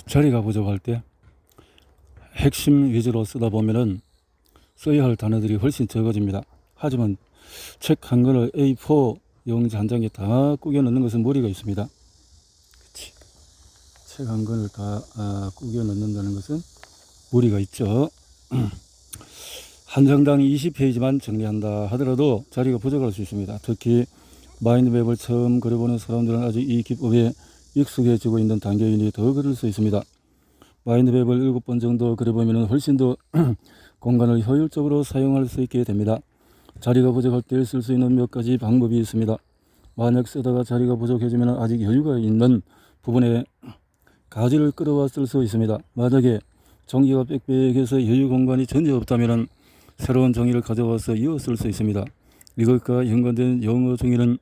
자리가 부족할 때 핵심 위주로 쓰다 보면은 써야 할 단어들이 훨씬 적어집니다. 하지만 책 한 권을 A4 용지 한 장에 다 꾸겨 넣는 것은 무리가 있습니다. 책 한 권을 다 꾸겨 넣는다는 것은 무리가 있죠. 한 장당 20페이지만 정리한다 하더라도 자리가 부족할 수 있습니다. 특히 마인드맵을 처음 그려보는 사람들은 아직 이 기법에 익숙해지고 있는 단계이니 더 그릴 수 있습니다. 마인드맵을 7번 정도 그려보면 훨씬 더 공간을 효율적으로 사용할 수 있게 됩니다. 자리가 부족할 때 쓸 수 있는 몇 가지 방법이 있습니다. 만약 쓰다가 자리가 부족해지면 아직 여유가 있는 부분에 가지를 끌어와 쓸 수 있습니다. 만약에 종이가 빽빽해서 여유 공간이 전혀 없다면 새로운 종이를 가져와서 이어 쓸 수 있습니다. 이것과 연관된 영어 종이는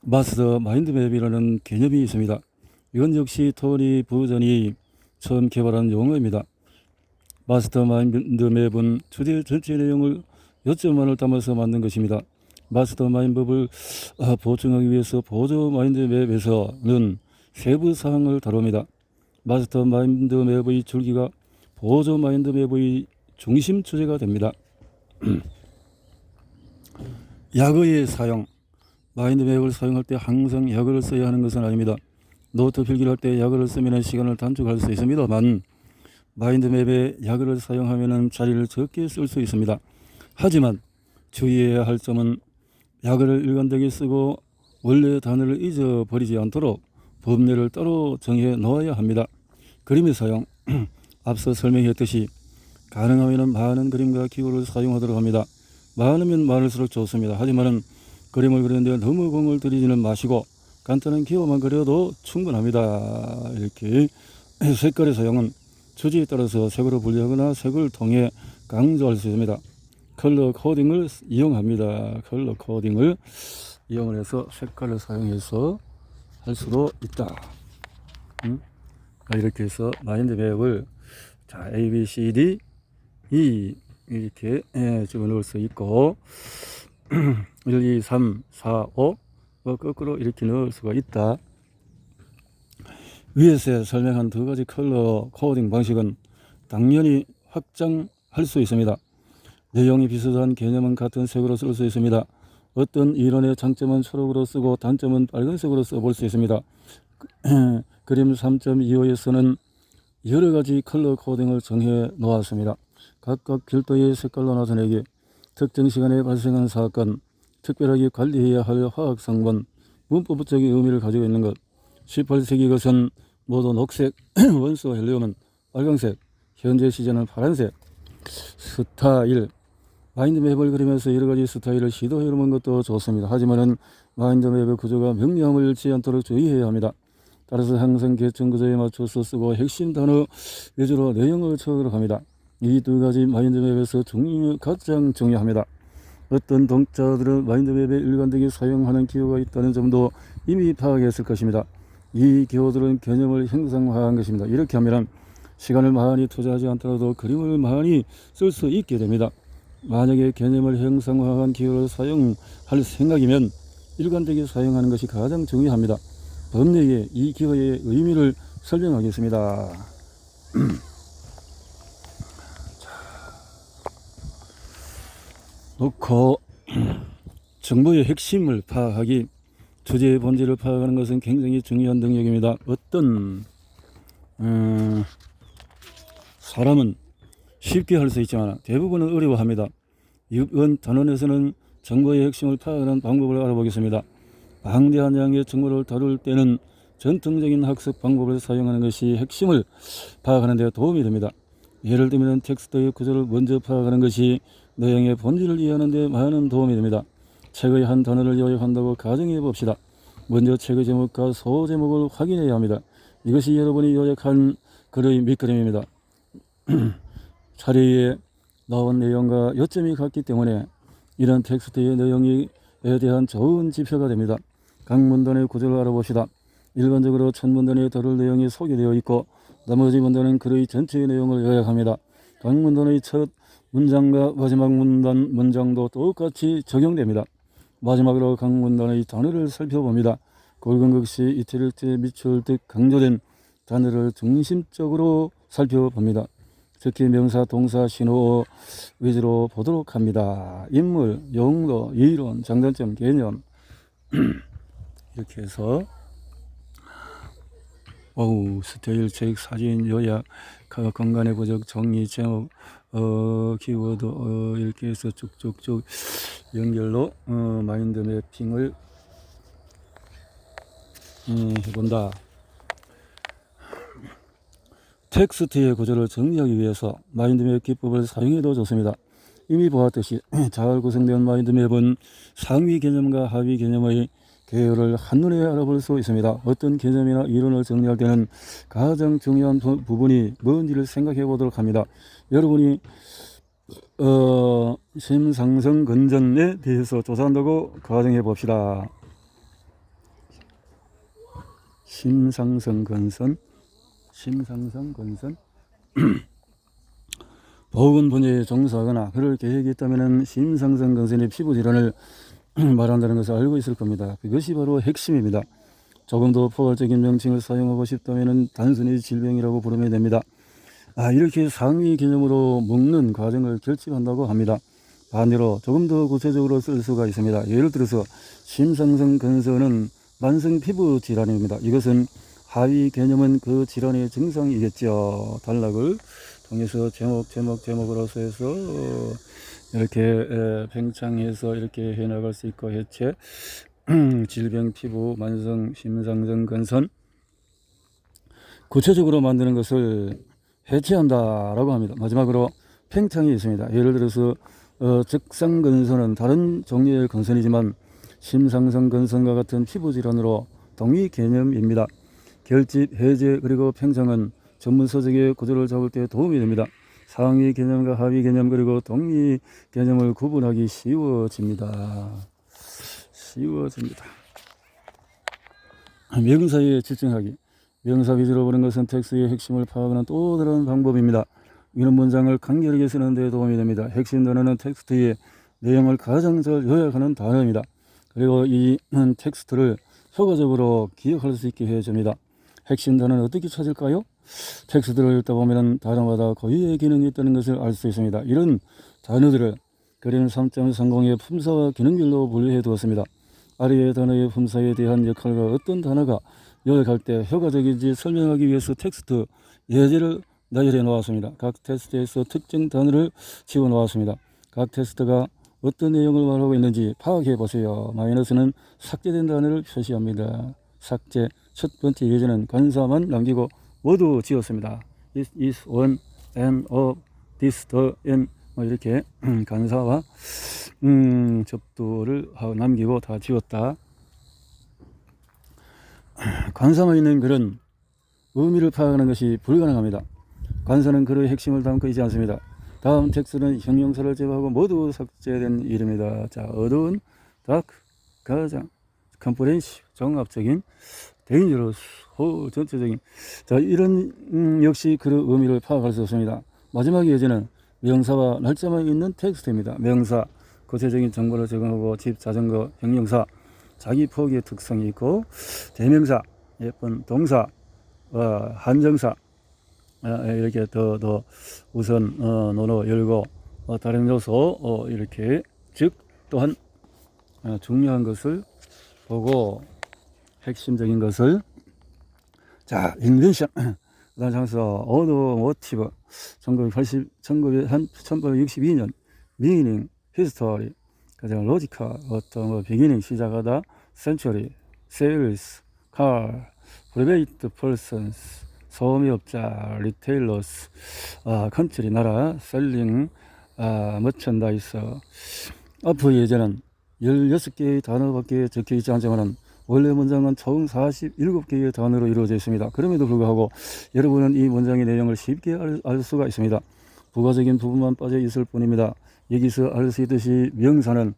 마스터 마인드맵이라는 개념이 있습니다. 이건 역시 토니 부전이 처음 개발한 용어입니다. 마스터 마인드맵은 주제 전체 내용을 요점만을 담아서 만든 것입니다. 마스터 마인드맵을 보충하기 위해서 보조 마인드맵에서는 세부 사항을 다룹니다. 마스터 마인드맵의 줄기가 보조 마인드맵의 중심 주제가 됩니다. 약어의 사용. 마인드맵을 사용할 때 항상 약어를 써야 하는 것은 아닙니다. 노트 필기를 할 때 약어를 쓰면 시간을 단축할 수 있습니다만 마인드맵에 약어를 사용하면 자리를 적게 쓸 수 있습니다. 하지만 주의해야 할 점은 약어를 일관되게 쓰고 원래 단어를 잊어버리지 않도록 법례를 따로 정해 놓아야 합니다. 그림의 사용. 앞서 설명했듯이 가능하면 많은 그림과 기호를 사용하도록 합니다. 많으면 많을수록 좋습니다. 하지만 그림을 그리는데 너무 공을 들이지는 마시고 간단한 기호만 그려도 충분합니다. 이렇게 색깔의 사용은 주제에 따라서 색으로 분리하거나 색을 통해 강조할 수 있습니다. 컬러 코딩을 이용합니다. 컬러 코딩을 이용을 해서 색깔을 사용해서 할 수도 있다. 이렇게 해서 마인드맵을 A, B, C, D, E 이렇게 집어넣을 수 있고 1, 2, 3, 4, 5 거꾸로 이렇게 넣을 수가 있다. 위에서 설명한 두 가지 컬러 코딩 방식은 당연히 확장할 수 있습니다. 내용이 비슷한 개념은 같은 색으로 쓸 수 있습니다. 어떤 이론의 장점은 초록으로 쓰고 단점은 빨간색으로 써볼 수 있습니다. 그림 3.25에서는 여러 가지 컬러 코딩을 정해 놓았습니다. 각각 별도의 색깔로 나타내기, 특정 시간에 발생한 사건, 특별하게 관리해야 할 화학 성분, 문법적인 의미를 가지고 있는 것. 18세기 것은 모두 녹색, 원소 헬륨은 빨간색, 현재 시제는 파란색. 스타일. 마인드맵을 그리면서 여러 가지 스타일을 시도해보는 것도 좋습니다. 하지만 마인드맵의 구조가 명료함을 잃지 않도록 주의해야 합니다. 따라서 항상 계층 구조에 맞춰서 쓰고 핵심 단어 위주로 내용을 적도록 합니다. 이 두 가지 마인드맵에서 가장 중요합니다. 어떤 독자들은 마인드맵에 일관되게 사용하는 기호가 있다는 점도 이미 파악했을 것입니다. 이 기호들은 개념을 형상화한 것입니다. 이렇게 하면 시간을 많이 투자하지 않더라도 그림을 많이 쓸 수 있게 됩니다. 만약에 개념을 형상화한 기호를 사용할 생각이면 일관되게 사용하는 것이 가장 중요합니다. 법례에 이 기호의 의미를 설명하겠습니다. 놓고 정보의 핵심을 파악하기, 주제의 본질을 파악하는 것은 굉장히 중요한 능력입니다. 어떤 사람은 쉽게 할 수 있지만 대부분은 어려워합니다. 이번 단원에서는 정보의 핵심을 파악하는 방법을 알아보겠습니다. 방대한 양의 정보를 다룰 때는 전통적인 학습 방법을 사용하는 것이 핵심을 파악하는 데 도움이 됩니다. 예를 들면 텍스트의 구조를 먼저 파악하는 것이 내용의 본질을 이해하는 데 많은 도움이 됩니다. 책의 한 단어를 요약한다고 가정해 봅시다. 먼저 책의 제목과 소제목을 확인해야 합니다. 이것이 여러분이 요약한 글의 밑그림입니다. 자리에 나온 내용과 요점이 같기 때문에 이런 텍스트의 내용에 대한 좋은 지표가 됩니다. 각 문단의 구조를 알아봅시다. 일반적으로 첫 문단에 다룰 내용이 소개되어 있고 나머지 문단은 글의 전체의 내용을 요약합니다. 각 문단의 첫 문장과 마지막 문장도 똑같이 적용됩니다. 마지막으로 각 문단의 단어를 살펴봅니다. 골건극시 이태를 때 미추홀 듯 강조된 단어를 중심적으로 살펴봅니다. 특히 명사, 동사, 신호 위주로 보도록 합니다. 인물, 용도, 이론, 장단점, 개념 이렇게 해서 스타일, 책, 사진, 요약, 건강의 부적, 정리, 제목, 키워드 이렇게 해서 쭉쭉쭉 연결로 마인드 매핑을 해본다. 텍스트의 구조를 정리하기 위해서 마인드맵 기법을 사용해도 좋습니다. 이미 보았듯이 잘 구성된 마인드맵은 상위 개념과 하위 개념의 개요를 한눈에 알아볼 수 있습니다. 어떤 개념이나 이론을 정리할 때는 가장 중요한 부분이 뭔지를 생각해 보도록 합니다. 여러분이 심상성 근전에 대해서 조사한다고 가정해 봅시다. 심상성 근선 보건 분야에 종사하거나 그럴 계획이 있다면 심상성 근선의 피부 질환을 말한다는 것을 알고 있을 겁니다. 그것이 바로 핵심입니다. 조금 더 포괄적인 명칭을 사용하고 싶다면 단순히 질병이라고 부르면 됩니다. 이렇게 상위 개념으로 묶는 과정을 결집한다고 합니다. 반대로 조금 더 구체적으로 쓸 수가 있습니다. 예를 들어서 심상성 근선은 만성 피부 질환입니다. 이것은 하위 개념은 그 질환의 증상이겠죠. 단락을 통해서 제목으로서 해서 이렇게 팽창해서 이렇게 해나갈 수 있고, 해체, 질병, 피부, 만성, 심상성 근선, 구체적으로 만드는 것을 해체한다라고 합니다. 마지막으로 팽창이 있습니다. 예를 들어서 적상근선은 다른 종류의 근선이지만 심상성 근선과 같은 피부 질환으로 동의 개념입니다. 결집, 해제, 그리고 팽창은 전문서적의 구조를 잡을 때 도움이 됩니다. 상위 개념과 하위 개념 그리고 동의 개념을 구분하기 쉬워집니다. 명사에 집중하기. 명사 위주로 보는 것은 텍스트의 핵심을 파악하는 또 다른 방법입니다. 이런 문장을 간결하게 쓰는 데 도움이 됩니다. 핵심 단어는 텍스트의 내용을 가장 잘 요약하는 단어입니다. 그리고 이 텍스트를 효과적으로 기억할 수 있게 해줍니다. 핵심 단어는 어떻게 찾을까요? 텍스트를 읽다 보면 단어마다 고유의 기능이 있다는 것을 알 수 있습니다. 이런 단어들을 그림 3.30의 품사와 기능별로 분류해 두었습니다. 아래의 단어의 품사에 대한 역할과 어떤 단어가 요약할 때 효과적인지 설명하기 위해서 텍스트 예제를 나열해 놓았습니다. 각 텍스트에서 특정 단어를 지워 놓았습니다. 각 텍스트가 어떤 내용을 말하고 있는지 파악해 보세요. 마이너스는 삭제된 단어를 표시합니다. 삭제. 첫 번째 예제는 관사만 남기고 모두 지웠습니다. This is one and of this the and 이렇게 간사와 접두를 남기고 다 지웠다. 관사만 있는 글은 의미를 파악하는 것이 불가능합니다. 관사는 글의 핵심을 담고 있지 않습니다. 다음 텍스트는 형용사를 제외하고 모두 삭제된 이름이다. 자, 어두운, dark, 가장, comprehensive, 종합적인, dangerous, 전체적인. 자, 이런 역시 그의 의미를 파악할 수 없습니다. 마지막 예제는 명사와 날짜만 있는 텍스트입니다. 명사, 구체적인 정보를 제공하고 집, 자전거, 형용사, 자기 포기의 특성이 있고, 대명사, 예쁜 동사, 한정사, 이렇게 더 우선 논어 열고 다른 요소 이렇게 즉 또한 중요한 것을 보고 핵심적인 것을 자 인벤션 그다음 장소 오토모티브 1862년 미닝 히스토리 가장 로지컬 어떤 비기닝 시작하다 센츄리 세일스 칼 프라이베이트 퍼슨스 소미업자, 리테일러스, 컨트리, 나라, 셀링, 머천다이스. 앞의 예제는 16개의 단어밖에 적혀 있지 않지만 원래 문장은 총 47개의 단어로 이루어져 있습니다. 그럼에도 불구하고 여러분은 이 문장의 내용을 쉽게 알 수가 있습니다. 부가적인 부분만 빠져 있을 뿐입니다. 여기서 알 수 있듯이 명사는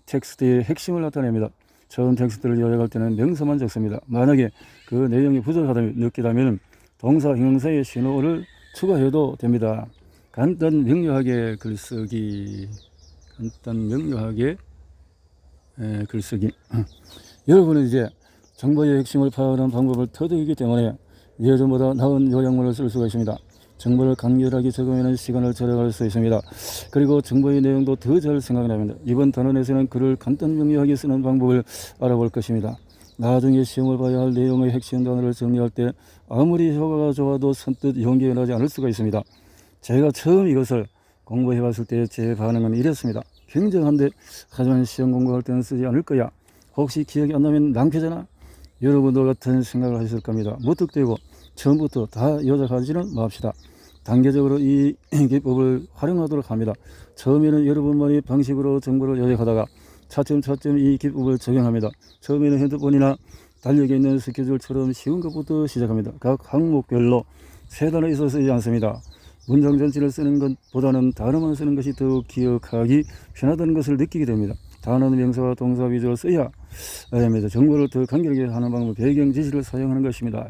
텍스트의 핵심을 나타냅니다. 처음 텍스트를 요약할 때는 명사만 적습니다. 만약에 그 내용이 부족하다면 느끼다면 동사, 형용사의 신호를 추가해도 됩니다. 간단 명료하게 글쓰기. 여러분은 이제 정보의 핵심을 파악하는 방법을 터득이기 때문에 예전보다 나은 요약문을 쓸 수가 있습니다. 정보를 간결하게 적으면 시간을 절약할 수 있습니다. 그리고 정보의 내용도 더 잘 생각납니다. 이번 단원에서는 글을 간단 명료하게 쓰는 방법을 알아볼 것입니다. 나중에 시험을 봐야 할 내용의 핵심 단어를 정리할 때 아무리 효과가 좋아도 선뜻 용기가 나지 않을 수가 있습니다. 제가 처음 이것을 공부해 봤을 때 제 반응은 이랬습니다. 굉장한데 하지만 시험 공부할 때는 쓰지 않을 거야. 혹시 기억이 안 나면 낭패잖아. 여러분도 같은 생각을 하실 겁니다. 무턱대고 처음부터 다 요약하지는 맙시다. 단계적으로 이 기법을 활용하도록 합니다. 처음에는 여러분만의 방식으로 정보를 요약하다가 차츰차츰 이 기법을 적용합니다. 처음에는 핸드폰이나 달력에 있는 스케줄처럼 쉬운 것부터 시작합니다. 각 항목별로 세 단어 이상 쓰지 않습니다. 문장 전체를 쓰는 것보다는 단어만 쓰는 것이 더욱 기억하기 편하다는 것을 느끼게 됩니다. 단어는 명사와 동사 위주로 써야 합니다. 정보를 더 간결하게 하는 방법은 배경 지식을 사용하는 것입니다.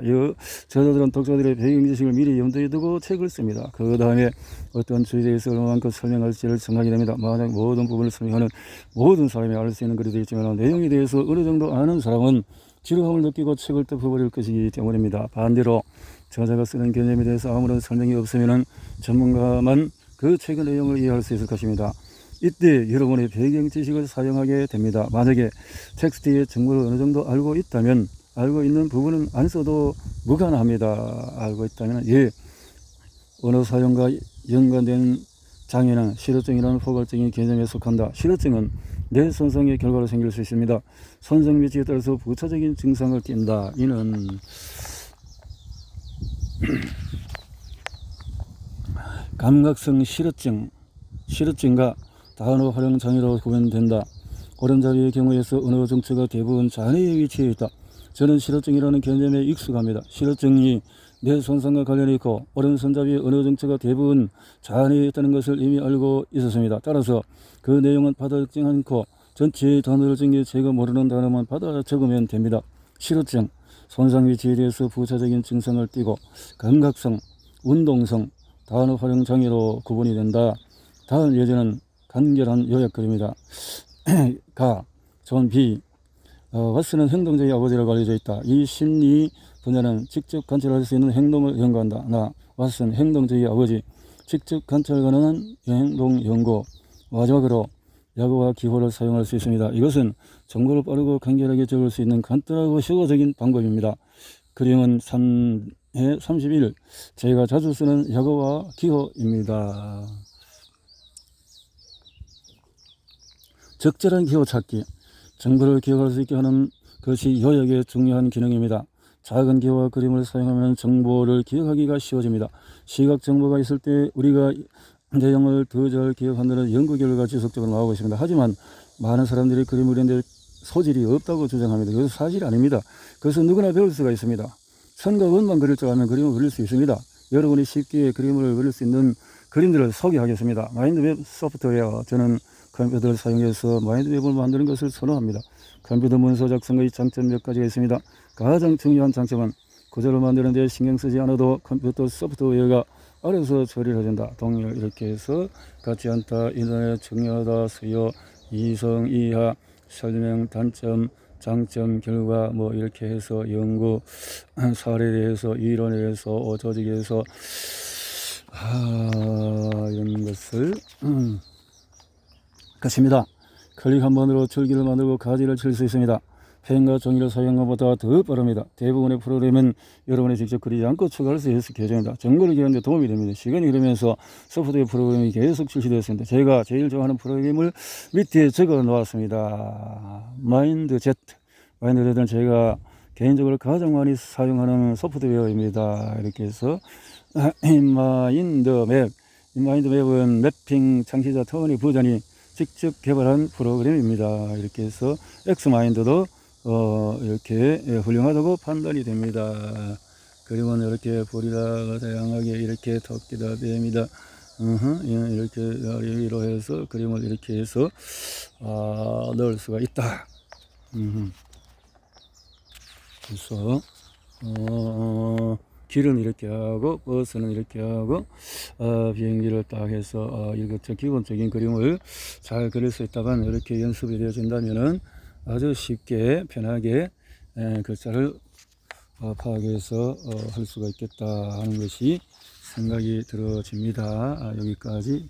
저자들은 독자들의 배경 지식을 미리 염두에 두고 책을 씁니다. 그 다음에 어떤 주제에 대해서 얼마만큼 설명할지를 정하게 됩니다. 만약 모든 부분을 설명하는 모든 사람이 알 수 있는 글이 되겠지만 내용에 대해서 어느 정도 아는 사람은 지루함을 느끼고 책을 덮어버릴 것이기 때문입니다. 반대로 저자가 쓰는 개념에 대해서 아무런 설명이 없으면 전문가만 그 책의 내용을 이해할 수 있을 것입니다. 이때 여러분의 배경 지식을 사용하게 됩니다. 만약에 텍스트의 정보를 어느 정도 알고 있다면 알고 있는 부분은 안 써도 무관합니다. 알고 있다면 언어 사용과 연관된 장애는 실어증이라는 포괄적인 개념에 속한다. 실어증은 뇌 손상의 결과로 생길 수 있습니다. 손상 위치에 따라서 부차적인 증상을 띈다. 이는 감각성 실어증과 단어 활용 장애로 구분된다. 오른잡이의 경우에서 언어 정체가 대부분 장애에 위치해 있다. 저는 실어증이라는 개념에 익숙합니다. 실어증이 뇌 손상과 관련이 있고 오른손잡이의 언어 정체가 대부분 장애에 있다는 것을 이미 알고 있었습니다. 따라서 그 내용은 받아 적지 않고 전체 단어를 정해 제가 모르는 단어만 받아 적으면 됩니다. 실어증, 손상 위치에 대해서 부차적인 증상을 띠고 감각성, 운동성, 단어 활용 장애로 구분이 된다. 다음 예제는 간결한 요약글입니다. 존 B. 왓슨은 행동적인 아버지라고 알려져 있다. 이 심리 분야는 직접 관찰할 수 있는 행동을 연구한다. 왓슨 행동적인 아버지, 직접 관찰 가능한 행동 연구. 마지막으로 약어와 기호를 사용할 수 있습니다. 이것은 정보를 빠르고 간결하게 적을 수 있는 간단하고 효과적인 방법입니다. 그림은 3회 31. 제가 자주 쓰는 약어와 기호입니다. 적절한 기호 찾기. 정보를 기억할 수 있게 하는 것이 요약의 중요한 기능입니다. 작은 기호와 그림을 사용하면 정보를 기억하기가 쉬워집니다. 시각 정보가 있을 때 우리가 내용을 더 잘 기억한다는 연구 결과가 지속적으로 나오고 있습니다. 하지만 많은 사람들이 그림을 그리는데 소질이 없다고 주장합니다. 그것은 사실이 아닙니다. 그것은 누구나 배울 수가 있습니다. 선과 원만 그릴 줄 알면 그림을 그릴 수 있습니다. 여러분이 쉽게 그림을 그릴 수 있는 그림들을 소개하겠습니다. 마인드맵 소프트웨어. 저는 컴퓨터를 사용해서 마인드맵을 만드는 것을 선호합니다. 컴퓨터 문서 작성의 장점 몇 가지가 있습니다. 가장 중요한 장점은 구조를 만드는 데 신경 쓰지 않아도 컴퓨터 소프트웨어가 알아서 처리를 해준다. 동일 이렇게 해서 같지 않다, 인터넷 중요하다, 수요, 이성, 이하, 설명, 단점, 장점, 결과 뭐 이렇게 해서 연구, 사례에 대해서, 이론에 대해서, 조직에 대해서 이런 것을 것입니다. 클릭 한 번으로 줄기를 만들고 가지를 칠 수 있습니다. 펜과 종이를 사용한 것보다 더 빠릅니다. 대부분의 프로그램은 여러분이 직접 그리지 않고 추가할 수 있어서 개조입니다. 정보를 기하는 데 도움이 됩니다. 시간이 흐르면서 소프트웨어 프로그램이 계속 출시되었습니다. 제가 제일 좋아하는 프로그램을 밑에 적어 놓았습니다. 마인드젯. 마인드젯은 제가 개인적으로 가장 많이 사용하는 소프트웨어입니다. 이렇게 해서 마인드맵. 마인드맵은 매핑 창시자 토니 버전이 직접 개발한 프로그램입니다. 이렇게 해서 엑스마인드도 이렇게 훌륭하다고 판단이 됩니다. 그림은 이렇게 보리라가 다양하게 이렇게 토끼다 뱀이다 이렇게 위로 해서 그림을 이렇게 해서 넣을 수가 있다. 그래서 길은 이렇게 하고 버스는 이렇게 하고 비행기를 딱 해서 이것저 기본적인 그림을 잘 그릴 수 있다면 이렇게 연습이 되어진다면은 아주 쉽게 편하게 글자를 파악해서 할 수가 있겠다 하는 것이 생각이 들어집니다. 여기까지